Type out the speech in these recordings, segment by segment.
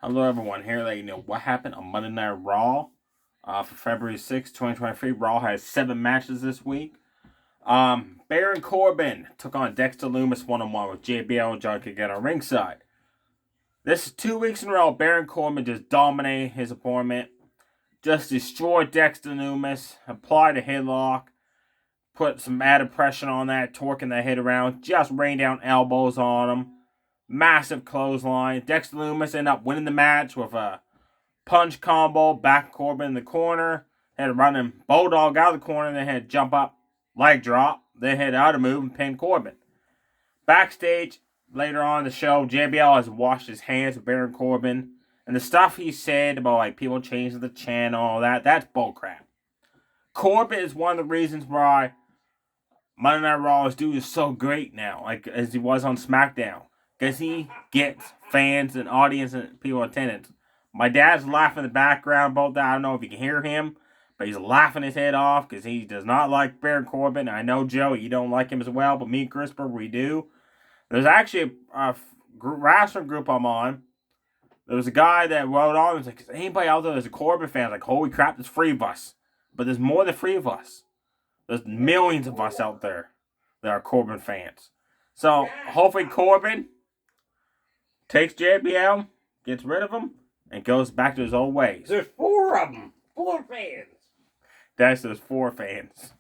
Hello, everyone. Here, let you know what happened on Monday Night Raw for February 6th, 2023. Raw has 7 matches this week. Baron Corbin took on Dexter Lumis one-on-one with JBL and John Gargano ringside. This is 2 weeks in a row. Baron Corbin just dominated his opponent, just destroyed Dexter Lumis, applied a headlock, put some added pressure on that, torquing the head around, just rained down elbows on him. Massive clothesline. Dexter Lumis ended up winning the match with a punch combo, back Corbin in the corner. Had to run him bulldog out of the corner, then had to jump up, leg drop. Then had out of move and pin Corbin. Backstage, later on in the show, JBL has washed his hands with Baron Corbin. And the stuff he said about like people changing the channel, all that's bullcrap. Corbin is one of the reasons why Monday Night Raw is so great now, like as he was on SmackDown. Because he gets fans and audience and people in attendance. My dad's laughing in the background about that. I don't know if you can hear him, but he's laughing his head off because he does not like Baron Corbin. I know, Joe, you don't like him as well, but me and CRISPR, we do. There's actually a wrestling group I'm on. There was a guy that wrote on and was like, is anybody out there that's a Corbin fan? Like, holy crap, there's 3 of us. But there's more than 3 of us. There's millions of us out there that are Corbin fans. So, hopefully Corbin takes JBL, gets rid of him, and goes back to his old ways. There's 4 of them. 4 fans. There's 4 fans.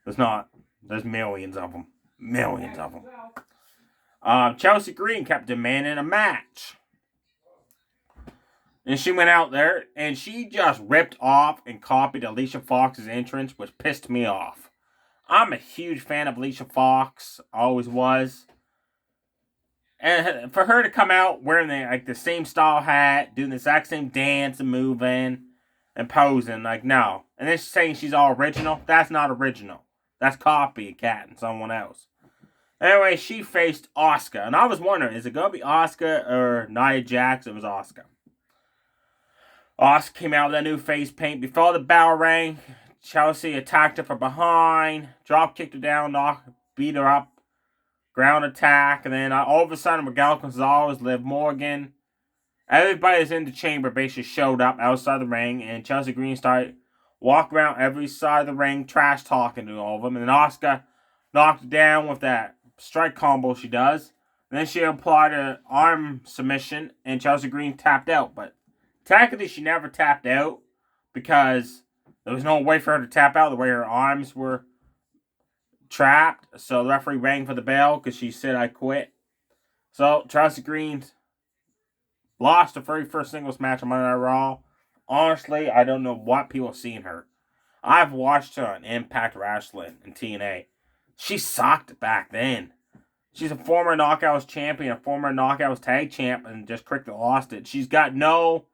There's not. There's millions of them. Millions of them. Chelsea Green kept demanding a match. And she went out there, and she just ripped off and copied Alicia Fox's entrance, which pissed me off. I'm a huge fan of Alicia Fox. Always was. And for her to come out wearing the same style hat, doing the exact same dance and moving and posing, like, no. And then she's saying she's all original. That's not original. That's copycat someone else. Anyway, she faced Asuka. And I was wondering, is it going to be Asuka or Nia Jax? It was Asuka. Asuka came out with that new face paint. Before the bell rang, Chelsea attacked her from behind, drop kicked her down, beat her up. Ground attack, and then all of a sudden, Miguel Gonzalez, Liv Morgan, everybody that's in the chamber basically showed up outside the ring, and Chelsea Green started walking around every side of the ring, trash talking to all of them, and then Asuka knocked it down with that strike combo she does. And then she applied an arm submission, and Chelsea Green tapped out, but technically she never tapped out because there was no way for her to tap out the way her arms were trapped, so the referee rang for the bell because she said I quit. So Chelsea Green lost the very first singles match on Monday Night Raw. Honestly, I don't know what people have seen her. I've watched her on Impact Wrestling and TNA. She sucked back then. She's a former Knockouts champion, a former Knockouts tag champ, and just quickly lost it. She's got no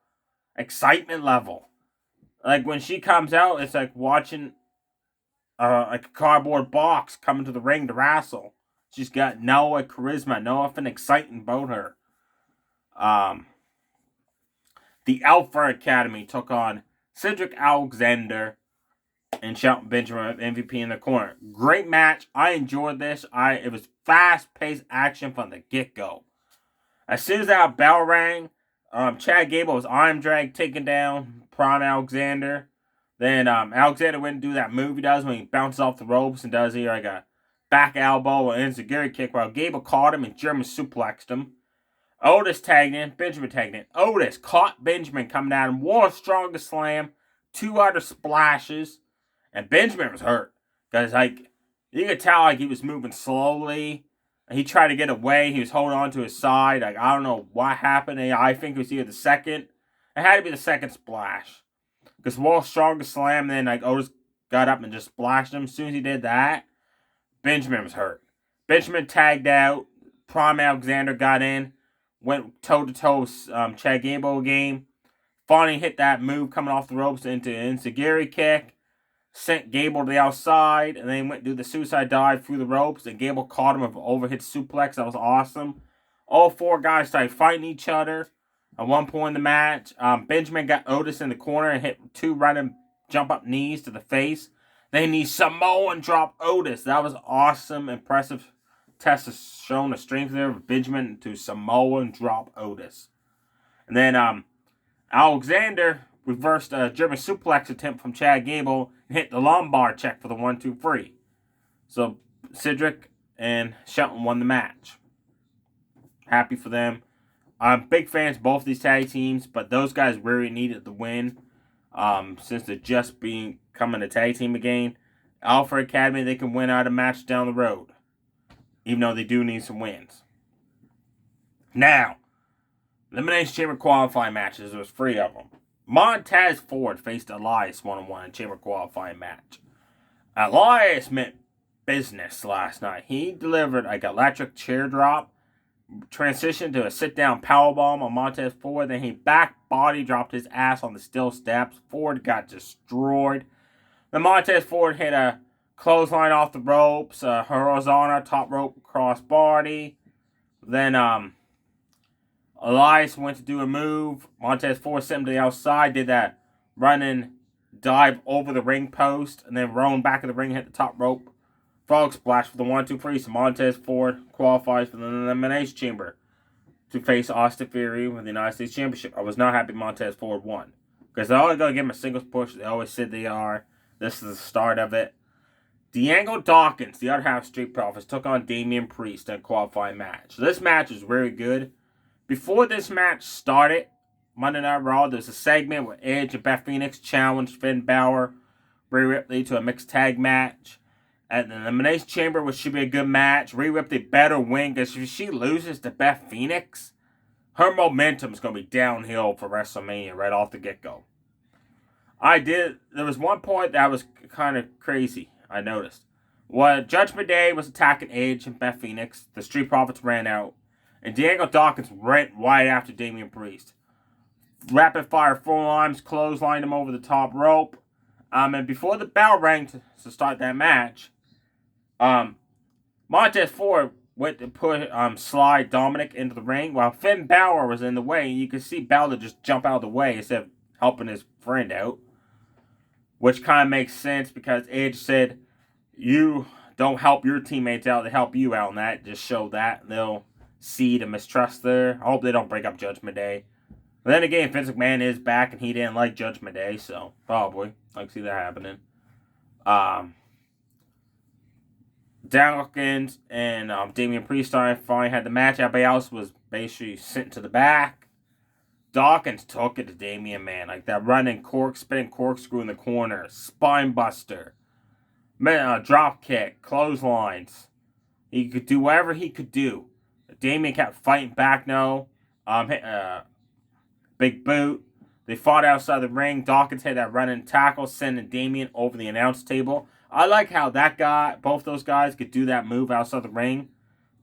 excitement level. Like when she comes out, it's like watching like a cardboard box coming to the ring to wrestle. She's got no charisma, nothing exciting about her. The Alpha Academy took on Cedric Alexander and Shelton Benjamin MVP in the corner. Great match. I enjoyed this. It was fast-paced action from the get-go. As soon as that bell rang, Chad Gable was arm drag taking down Prime Alexander. Then Alexander went and do that move he does when he bounces off the ropes and does like a back elbow and enziguri kick while Gable caught him and German suplexed him. Otis tagged in, Benjamin tagged in. Otis caught Benjamin coming at him, one strongest slam, 2 other splashes, and Benjamin was hurt. Because you could tell he was moving slowly. He tried to get away, he was holding on to his side. I don't know what happened. I think it was either the second. It had to be the second splash. Because World's strongest slam, then Otis got up and just splashed him. As soon as he did that, Benjamin was hurt. Benjamin tagged out. Prime Alexander got in. Went toe-to-toe with Chad Gable game. Finally hit that move coming off the ropes into an enziguri kick. Sent Gable to the outside. And then went to do the suicide dive through the ropes. And Gable caught him with an overhead suplex. That was awesome. All 4 guys started fighting each other. At one point in the match, Benjamin got Otis in the corner and hit 2 running jump-up knees to the face. Then he Samoan dropped Otis. That was awesome, impressive. Test has shown the strength there of Benjamin to Samoan drop Otis. And then Alexander reversed a German suplex attempt from Chad Gable and hit the lumbar check for the 1-2-3. So Cedric and Shelton won the match. Happy for them. I'm big fans of both these tag teams, but those guys really needed the win since they're just becoming a tag team again. Alpha Academy, they can win out a match down the road, even though they do need some wins. Now, Elimination Chamber qualifying matches. There was 3 of them. Montez Ford faced Elias one-on-one in Chamber qualifying match. Elias meant business last night. He delivered like an electric chair drop, transitioned to a sit-down powerbomb on Montez Ford, then he back body dropped his ass on the steel steps. Ford got destroyed. Then Montez Ford hit a clothesline off the ropes, a horizontal top rope crossbody. Then Elias went to do a move. Montez Ford sent him to the outside, did that running dive over the ring post, and then rolled back of the ring, hit the top rope. Frog splash for the 1-2-3. So Montez Ford qualifies for the Elimination Chamber to face Austin Theory with the United States Championship. I was not happy Montez Ford won, because they're always going to give him a singles push. They always said they are. This is the start of it. Diego Dawkins, the other half of Street Profits, took on Damian Priest in a qualifying match. So this match was very good. Before this match started, Monday Night Raw, there was a segment where Edge and Beth Phoenix challenged Finn Balor, Rhea Ripley to a mixed tag match at the Elimination Chamber, which should be a good match. Rhea Ripley better win, because if she loses to Beth Phoenix, her momentum is going to be downhill for WrestleMania right off the get-go. There was one point that was kind of crazy, I noticed. When Judgment Day was attacking Edge and Beth Phoenix, the Street Profits ran out, and Diego Dawkins went right after Damian Priest. Rapid fire forearms, clotheslined him over the top rope. And before the bell rang to start that match, Montez Ford went to put slide Dominic into the ring while Finn Balor was in the way. You could see Balor just jump out of the way instead of helping his friend out, which kind of makes sense because Edge said, "You don't help your teammates out, they help you out," and that just showed that they'll see the mistrust there. I hope they don't break up Judgment Day. But then again, Vince McMahon is back and he didn't like Judgment Day, so probably I can see that happening. Dawkins and Damian Priest finally had the match. Everybody else was basically sent to the back. Dawkins took it to Damian, man. Like that running spinning corkscrew in the corner. Spine buster. Drop kick. Clotheslines. He could do whatever he could do. Damian kept fighting back, big boot. They fought outside the ring. Dawkins had that running tackle, sending Damian over the announce table. I like how both those guys could do that move outside the ring,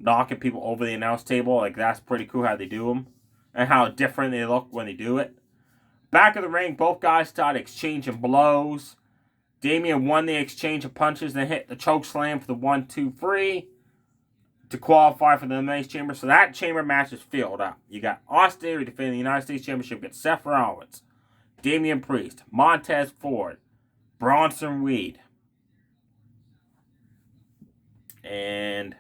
knocking people over the announce table. Like, that's pretty cool how they do them, and how different they look when they do it. Back of the ring, both guys started exchanging blows. Damian won the exchange of punches, then hit the choke slam for the 1-2-3 to qualify for the Elimination Chamber. So that chamber match is filled up. You got Austin Theory defending the United States Championship against Seth Rollins, Damian Priest, Montez Ford, Bronson Reed, and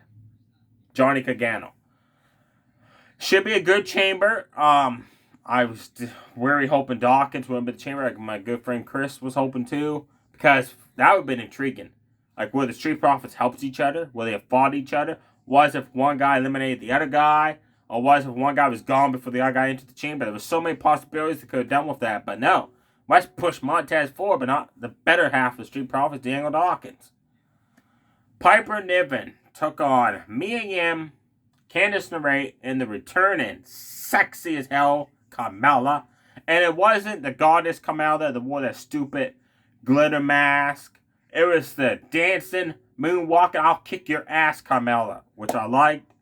Johnny Gargano. Should be a good chamber. I was really hoping Dawkins would win the chamber, like my good friend Chris was hoping too, because that would have been intriguing. Like, where the Street Profits helped each other, where they have fought each other. Was if one guy eliminated the other guy, or was if one guy was gone before the other guy entered the chamber. There was so many possibilities they could have done with that, but no. Let's push Montez forward, but not the better half of the Street Profits, Daniel Dawkins. Piper Niven took on Mia Yim, Candice LeRae, and the returning sexy as hell Carmella. And it wasn't the goddess Carmella that wore that stupid glitter mask. It was the dancing, moonwalking, I'll kick your ass Carmella, which I liked.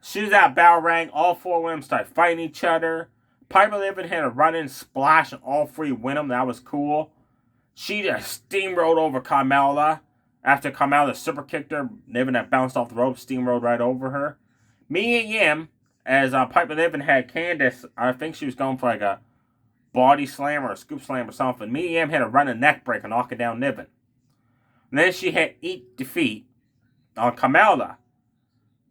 As soon as that bell rang, all 4 women started fighting each other. Piper Niven had a running splash and all 3 win them. That was cool. She just steamrolled over Carmella. After Carmella super kicked her, Niven had bounced off the rope, steamrolled right over her. Mia Yim, as Piper Niven had Candice, I think she was going for like a body slam or a scoop slam or something. Mia Yim had a running neck breaker, knocking down Niven. And then she had Eat Defeat on Carmella.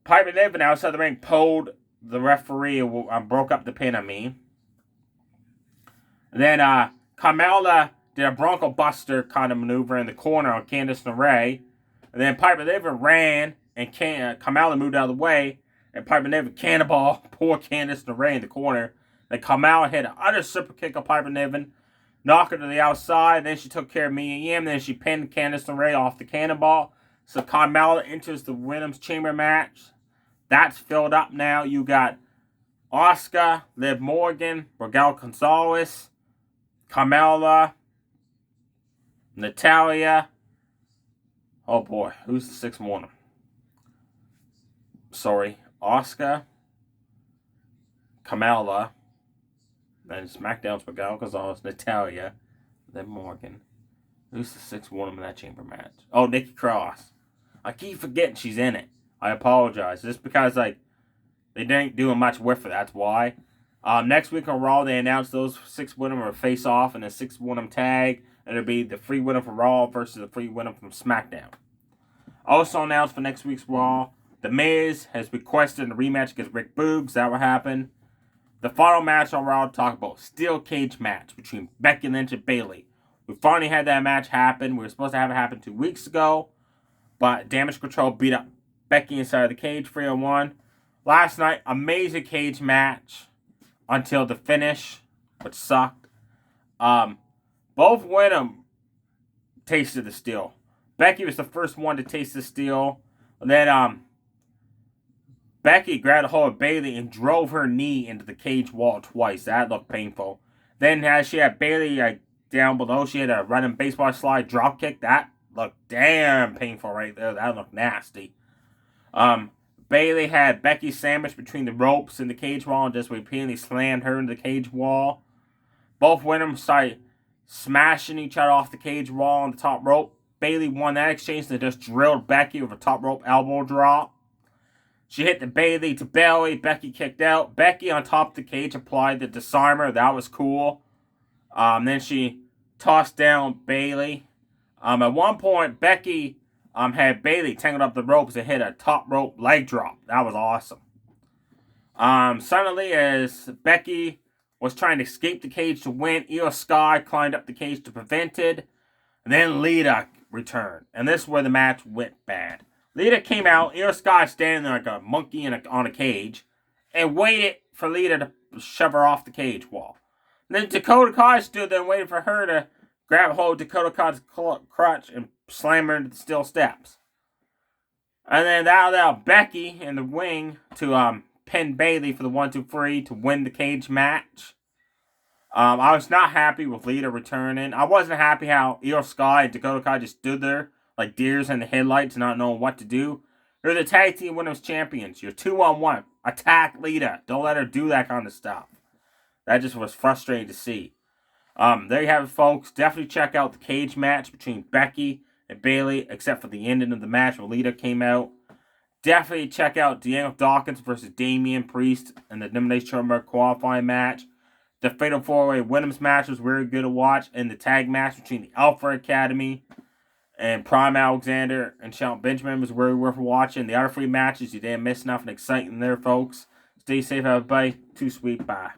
Piper Niven outside the ring pulled the referee and broke up the pin, And then Carmella did a Bronco Buster kind of maneuver in the corner on Candice LeRae. And then Piper Niven ran, and Carmella moved out of the way. And Piper Niven cannonball poor Candice LeRae in the corner. Then Carmella hit an utter super kick of Piper Niven, knocked her to the outside. Then she took care of Mia Yim. Then she pinned Candice LeRae off the cannonball. So Carmella enters the Women's Chamber match. That's filled up now. You got Asuka, Liv Morgan, Raquel Gonzalez, Carmella, Natalya. Oh boy, who's the sixth one? Sorry, Asuka, Carmella, then SmackDown's Raquel Gonzalez, Natalya, Liv Morgan. Who's the sixth woman in that chamber match? Oh, Nikki Cross. I keep forgetting she's in it. I apologize. Just because they didn't do much with her. That's why. Next week on Raw, they announced those 6 women will face off in a 6-woman tag. And it'll be the free winner from Raw versus the free winner from SmackDown. Also announced for next week's Raw, The Miz has requested a rematch against Rick Boogs. That will happen. The final match on Raw, talk about steel cage match between Becky Lynch and Bayley. We finally had that match happen. We were supposed to have it happen 2 weeks ago. But Damage Control beat up Becky inside the cage 3-on-1. Last night, amazing cage match until the finish, which sucked. Both women tasted the steel. Becky was the first one to taste the steel. And then Becky grabbed a hold of Bayley and drove her knee into the cage wall twice. That looked painful. Then as she had Bayley down below, she had a running baseball slide drop kick. That looked damn painful right there. That looked nasty. Bayley had Becky sandwiched between the ropes and the cage wall and just repeatedly slammed her into the cage wall. Both women started smashing each other off the cage wall on the top rope. Bayley won that exchange and just drilled Becky with a top rope elbow drop. She hit the Bayley to belly. Becky kicked out. Becky on top of the cage applied the disarmer. That was cool. Then she tossed down Bayley. At one point, Becky had Bayley tangled up the ropes and hit a top rope leg drop. That was awesome. Suddenly, as Becky was trying to escape the cage to win, Io Sky climbed up the cage to prevent it. And then Lita returned. And this is where the match went bad. Lita came out, Io Sky standing there like a monkey on a cage, and waited for Lita to shove her off the cage wall. And then Dakota Kai stood there and waited for her to grab a hold of Dakota Kai's crutch and slam her into the steel steps. And then that allowed Becky in the ring to pin Bayley for the 1-2-3 to win the cage match. I was not happy with Lita returning. I wasn't happy how Io Sky and Dakota Kai just stood there like deers in the headlights, not knowing what to do. You're the tag team women's champions. You're 2-on-1. Attack Lita. Don't let her do that kind of stuff. That just was frustrating to see. There you have it, folks. Definitely check out the cage match between Becky and Bayley, except for the ending of the match when Lita came out. Definitely check out Daniel Dawkins versus Damian Priest in the Elimination Chamber qualifying match. The Fatal 4-Way Women's match was very good to watch, and the tag match between the Alpha Academy and Prime Alexander and Shelton Benjamin was very worth watching. The other 3 matches, you didn't miss nothing exciting there, folks. Stay safe, everybody. Too sweet. Bye.